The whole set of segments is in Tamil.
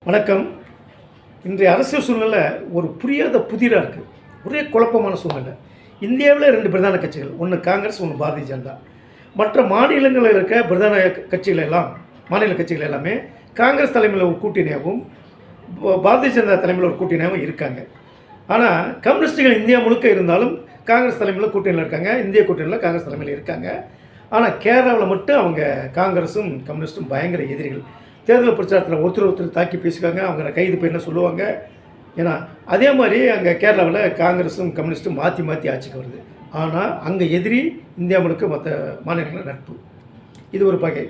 வணக்கம். இன்றைய அரசியல் சூழ்நிலை ஒரு புரியாத புதிராக இருக்குது. ஒரே குழப்பமான சூழ்நிலை. இந்தியாவில் 2 பிரதான கட்சிகள். ஒன்று காங்கிரஸ், ஒன்று பாரதிய ஜனதா. மற்ற மாநிலங்களில் இருக்க பிரதான கட்சிகள் எல்லாம், மாநில கட்சிகள் எல்லாமே காங்கிரஸ் தலைமையில் ஒரு கூட்டணியாகவும் பாரதிய ஜனதா தலைமையில் ஒரு கூட்டணியாகவும் இருக்காங்க. ஆனால் கம்யூனிஸ்டுகள் இந்தியா முழுக்க இருந்தாலும் காங்கிரஸ் தலைமையில் கூட்டணியில் இருக்காங்க. இந்திய கூட்டணியில் காங்கிரஸ் தலைமையில் இருக்காங்க. ஆனால் கேரளாவில் மட்டும் அவங்க காங்கிரஸும் கம்யூனிஸ்ட்டும் பயங்கர எதிரிகள். தேர்தல் பிரச்சாரத்தில் ஒருத்தர் தாக்கி பேசிக்காங்க. அவங்க கைது போய் என்ன சொல்லுவாங்க. ஏன்னா அதே மாதிரி அங்கே கேரளாவில் காங்கிரஸும் கம்யூனிஸ்ட்டும் மாற்றி ஆட்சிக்கு வருது. ஆனால் அங்கே எதிரி இந்தியா முழுக்க மற்ற மாநிலங்களில் நட்பு. இது ஒரு பகை.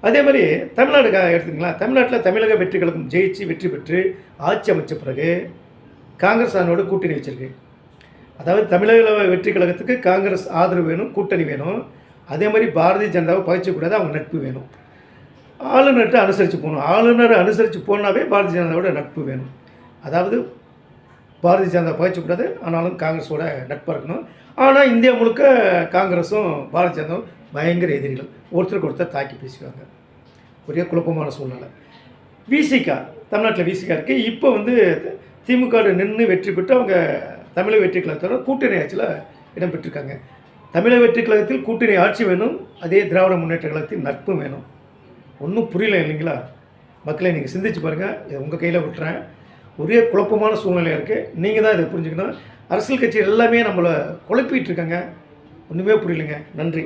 அதே மாதிரி தமிழ்நாடு எடுத்துங்களா. தமிழ்நாட்டில் தமிழக வெற்றி கழகம் ஜெயிச்சு வெற்றி பெற்று ஆட்சி அமைச்ச பிறகு காங்கிரஸ் அதனோட கூட்டணி வச்சுருக்கு. அதாவது தமிழக வெற்றி கழகத்துக்கு காங்கிரஸ் ஆதரவு வேணும், கூட்டணி வேணும். அதே மாதிரி பாரதிய ஜனதாவை பகைச்சக்கூடாது, அவங்க நட்பு வேணும். ஆளுநர்கிட்ட அனுசரித்து போகணும். ஆளுநரை அனுசரித்து போனாவே பாரதிய ஜனதாவோட நட்பு வேணும். அதாவது பாரதிய ஜனதா பகைச்சக்கூடாது, ஆனாலும் காங்கிரஸோட நட்பாக இருக்கணும். ஆனால் இந்தியா முழுக்க காங்கிரஸும் பாரதிய ஜனதாவும் பயங்கர எதிரிகள். ஒருத்தருக்கு ஒருத்தர் தாக்கி பேசிக்குவாங்க. ஒரே குழப்பமான சூழ்நிலை. விசிகா, தமிழ்நாட்டில் விசிகா இருக்குது. இப்போ திமுக நின்று வெற்றி பெற்று அவங்க தமிழக வெற்றி கழகத்தோட கூட்டணி ஆட்சியில் இடம் பெற்றிருக்காங்க. தமிழக வெற்றி கழகத்தில் கூட்டணி ஆட்சி வேணும், அதே திராவிட முன்னேற்ற கழகத்தில் நட்பு வேணும். ஒன்றும் புரியல இல்லைங்களா? மக்களை நீங்கள் சிந்திச்சு பாருங்கள். இதை உங்கள் கையில் விட்டுறேன். ஒரே குழப்பமான சூழ்நிலையாக இருக்குது. நீங்கள் தான் இதை புரிஞ்சுக்கணும். அரசியல் கட்சி எல்லாமே நம்மளை குழப்பிகிட்டு இருக்காங்க. ஒன்றுமே புரியலைங்க. நன்றி.